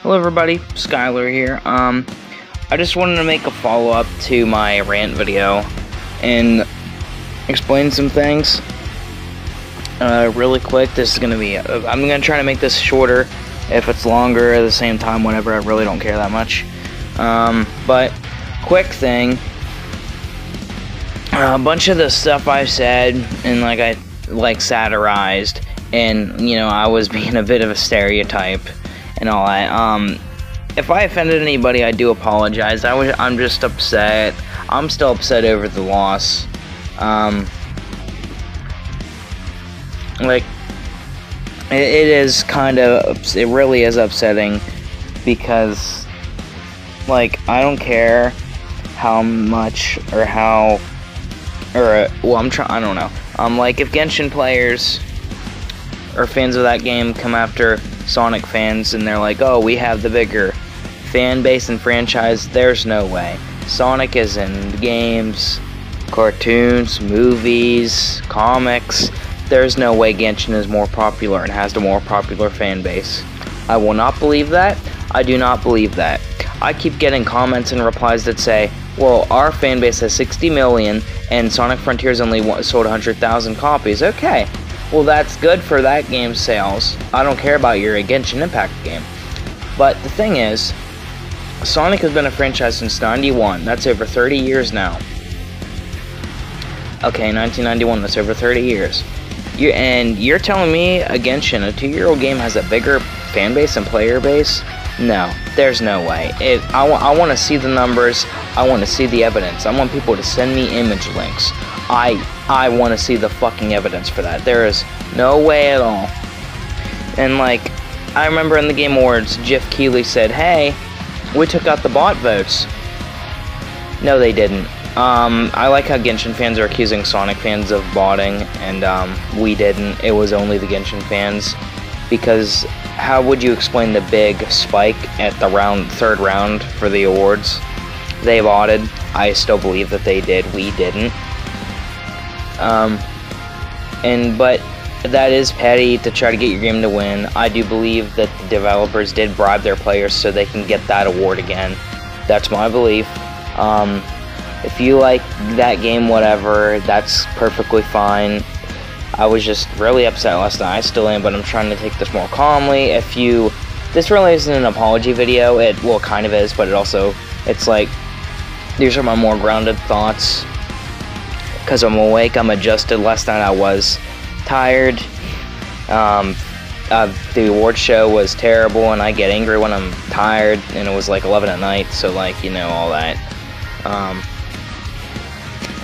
Hello everybody, Skylar here. I just wanted to make a follow-up to my rant video and explain some things really quick. This is gonna be, I'm gonna try to make this shorter. If it's longer at the same time, whatever, I really don't care that much. But quick thing, a bunch of the stuff I said and I satirized, and I was being a bit of a stereotype and all that. If I offended anybody, I do apologize. I'm just upset. I'm still upset over the loss. It is kind of, it really is upsetting because, I don't care how much or how, well, I don't know. If Genshin players or fans of that game come after Sonic fans and they're like, oh, we have the bigger fan base and franchise, there's no way. Sonic is in games, cartoons, movies, comics. There's no way Genshin is more popular and has the more popular fan base. I will not believe that. I do not believe that. I keep getting comments and replies that say, well, our fan base has 60 million and Sonic Frontiers only sold 100,000 copies. Okay, well, that's good for that game's sales. I don't care about your Genshin Impact game. But the thing is, Sonic has been a franchise since '91. That's over 30 years now. Okay, 1991, that's over 30 years. You're telling me a Genshin, a 2-year-old game, has a bigger fan base and player base? No, there's no way. I want to see the numbers. I want to see the evidence. I want people to send me image links. I want to see the fucking evidence for that. There is no way at all. And I remember in the Game Awards, Jeff Keighley said, hey, we took out the bot votes. No, they didn't. I like how Genshin fans are accusing Sonic fans of botting, and we didn't. It was only the Genshin fans. Because how would you explain the big spike at the third round for the awards? They botted. I still believe that they did. We didn't. But that is petty to try to get your game to win. I do believe that the developers did bribe their players so they can get that award again. That's my belief. If you like that game, whatever, that's perfectly fine. I was just really upset last night. I still am, but I'm trying to take this more calmly. This really isn't an apology video. Well, it kind of is, but it's these are my more grounded thoughts. Because I'm awake, I'm adjusted. Last night I was tired. The award show was terrible, and I get angry when I'm tired, and it was 11 at night, so all that.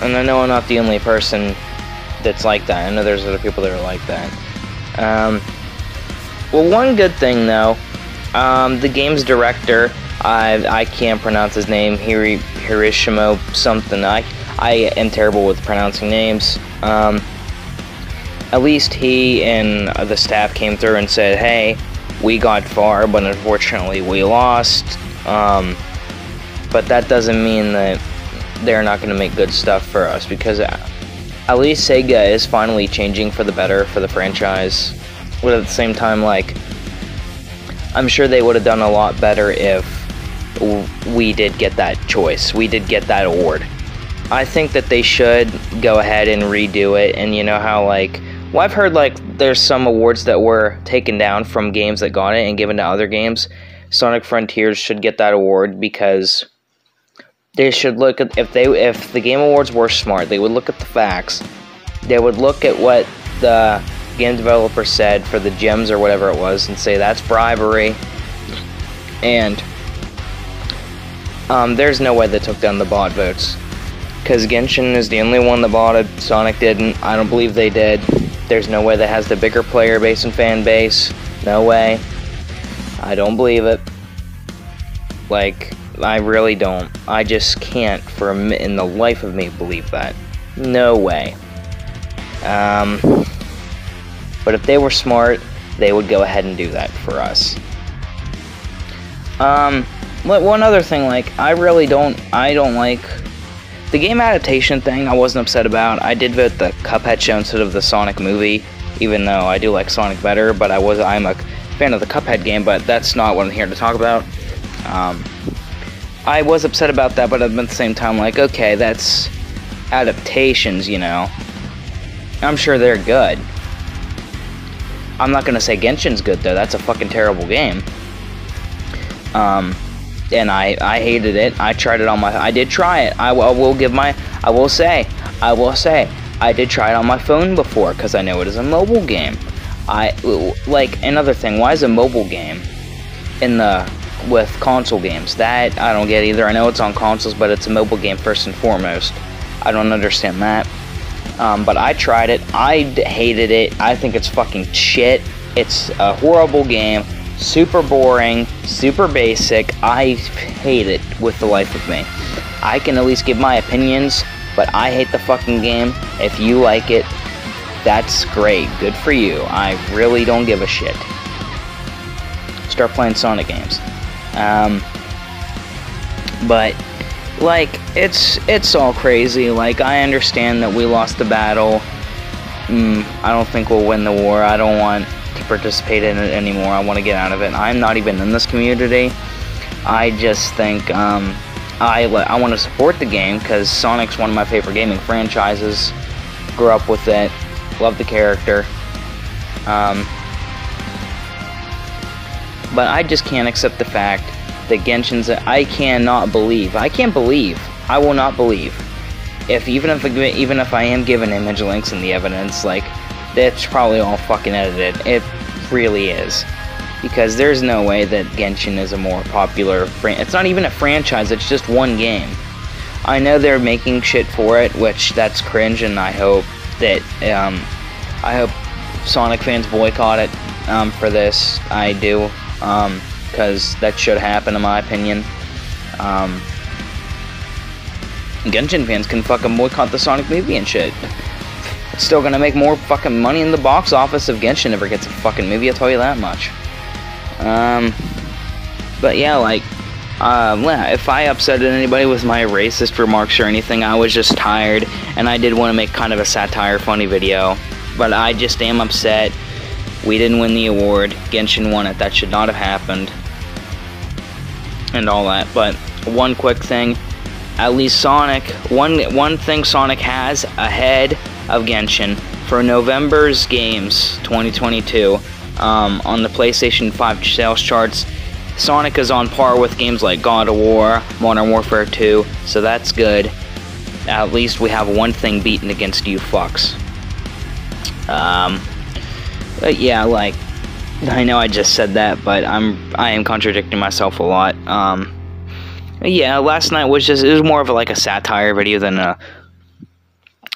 And I know I'm not the only person that's like that. I know there's other people that are like that. Well, one good thing though, the game's director, I can't pronounce his name, Hiroshima something. I am terrible with pronouncing names. At least he and the staff came through and said, hey, we got far, but unfortunately we lost. But that doesn't mean that they're not going to make good stuff for us, because at least Sega is finally changing for the better for the franchise. But at the same time, I'm sure they would have done a lot better if we did get that choice. We did get that award. I think that they should go ahead and redo it. And you know how, well, I've heard, there's some awards that were taken down from games that got it and given to other games. Sonic Frontiers should get that award because they should look at, if the Game Awards were smart, they would look at the facts. They would look at what the game developer said for the gems or whatever it was and say that's bribery. And there's no way they took down the bot votes. Because Genshin is the only one that botted. Sonic didn't. I don't believe they did. There's no way that has the bigger player base and fan base. No way. I don't believe it. I really don't. I just can't, in the life of me, believe that. No way. But if they were smart, they would go ahead and do that for us. One other thing, I don't like the game adaptation thing. I wasn't upset about. I did vote the Cuphead show instead of the Sonic movie, even though I do like Sonic better, but I'm a fan of the Cuphead game, but that's not what I'm here to talk about. I was upset about that, but at the same time, like, okay, that's adaptations, you know. I'm sure they're good. I'm not gonna say Genshin's good, though. That's a fucking terrible game. And I hated it. I tried it on my... I did try it. I will say, I did try it on my phone before, because I know it is a mobile game. Like, another thing, why is a mobile game with console games? That, I don't get either. I know it's on consoles, but it's a mobile game first and foremost. I don't understand that. But I tried it. I hated it. I think it's fucking shit. It's a horrible game. Super boring. Super basic. I hate it with the life of me. I can at least give my opinions, but I hate the fucking game. If you like it, that's great. Good for you. I really don't give a shit. Start playing Sonic games. But like, it's all crazy. Like, I understand that we lost the battle. I don't think we'll win the war. I don't want to participate in it anymore. I want to get out of it. I'm not even in this community. I just think I want to support the game because Sonic's one of my favorite gaming franchises. Grew up with it. Love the character. But I just can't accept the fact that Genshin's... I can't believe. I will not believe. Even if I am given image links and the evidence, like, that's probably all fucking edited. It really is. Because there's no way that Genshin is a more popular... It's not even a franchise, it's just one game. I know they're making shit for it, which that's cringe, and I hope that... I hope Sonic fans boycott it for this. I do. Because that should happen, in my opinion. Genshin fans can fucking boycott the Sonic movie and shit. It's still gonna make more fucking money in the box office if Genshin ever gets a fucking movie, I'll tell you that much. But yeah, like, if I upset anybody with my racist remarks or anything, I was just tired, and I did want to make kind of a satire funny video. But I just am upset. We didn't win the award. Genshin won it. That should not have happened. And all that. But one quick thing. At least Sonic, one thing Sonic has ahead of Genshin for November's games 2022 on the PlayStation 5 sales charts. Sonic is on par with games like God of War, Modern Warfare 2, so that's good. At least we have one thing beaten against you fucks. But yeah, like, I know I just said that, but I am contradicting myself a lot. Yeah, last night was more of like a satire video than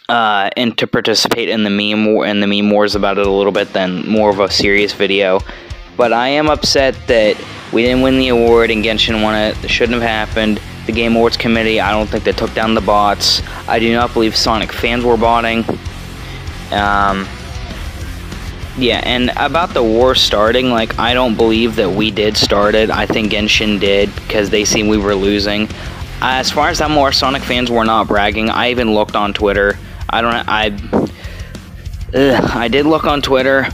and to participate in the meme wars about it a little bit than more of a serious video. But I am upset that we didn't win the award and Genshin won it. It shouldn't have happened. The Game Awards Committee, I don't think they took down the bots. I do not believe Sonic fans were botting. Yeah, and about the war starting, like, I don't believe that we did start it. I think Genshin did, because they seen we were losing. As far as I'm aware, Sonic fans were not bragging. I even looked on Twitter. I did look on Twitter.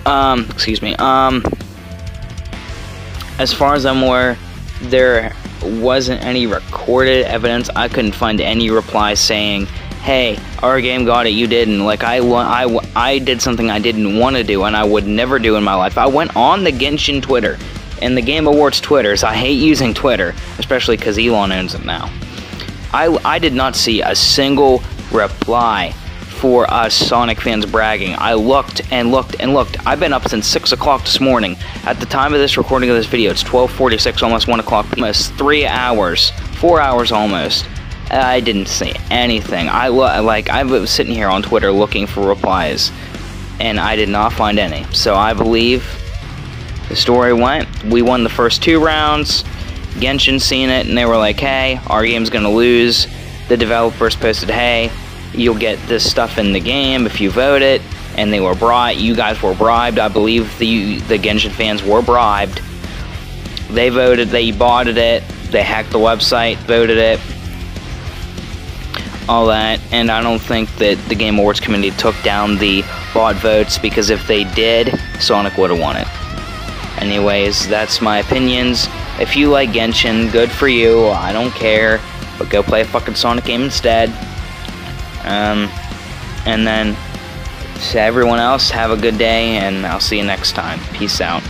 Excuse me. As far as I'm aware, there wasn't any recorded evidence. I couldn't find any replies saying, hey, our game got it, you didn't. Like, I did something I didn't want to do and I would never do in my life. I went on the Genshin Twitter and the Game Awards Twitters. I hate using Twitter, especially because Elon owns it now. I did not see a single reply for us Sonic fans bragging. I looked and looked and looked. I've been up since 6 o'clock this morning. At the time of this recording of this video, it's 12:46, almost 1 o'clock. Almost 3 hours, 4 hours almost. I didn't see anything. I was sitting here on Twitter looking for replies, and I did not find any. So I believe the story went, we won the first 2 rounds, Genshin seen it, and they were like, hey, our game's gonna lose. The developers posted, hey, you'll get this stuff in the game if you vote it, and they were bribed. You guys were bribed. I believe the Genshin fans were bribed. They voted, they botted it, they hacked the website, voted it, all that, and I don't think that the Game Awards Committee took down the bot votes, because if they did, Sonic would have won it. Anyways, that's my opinions. If you like Genshin, good for you. I don't care. But go play a fucking Sonic game instead. And then, to everyone else, have a good day, and I'll see you next time. Peace out.